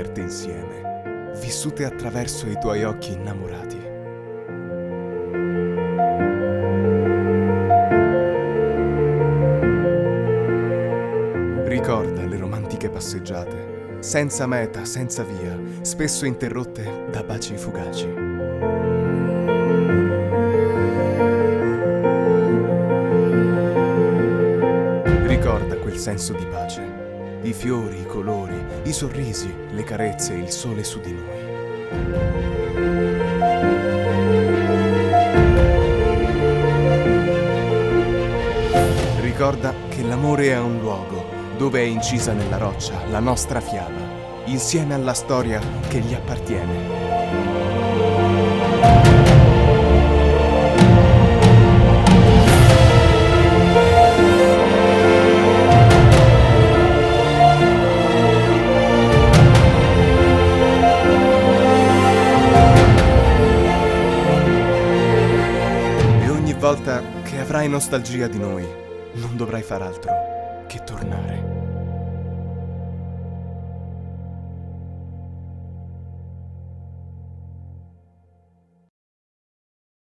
scoperte insieme, vissute attraverso i tuoi occhi innamorati. Ricorda le romantiche passeggiate, senza meta, senza via, spesso interrotte da baci fugaci. Ricorda quel senso di pace, i fiori, i colori, i sorrisi, le carezze, il sole su di noi. Ricorda che l'amore è un luogo dove è incisa nella roccia la nostra fiaba, insieme alla storia che gli appartiene. E ogni volta che avrai nostalgia di noi, non dovrai far altro che tornare.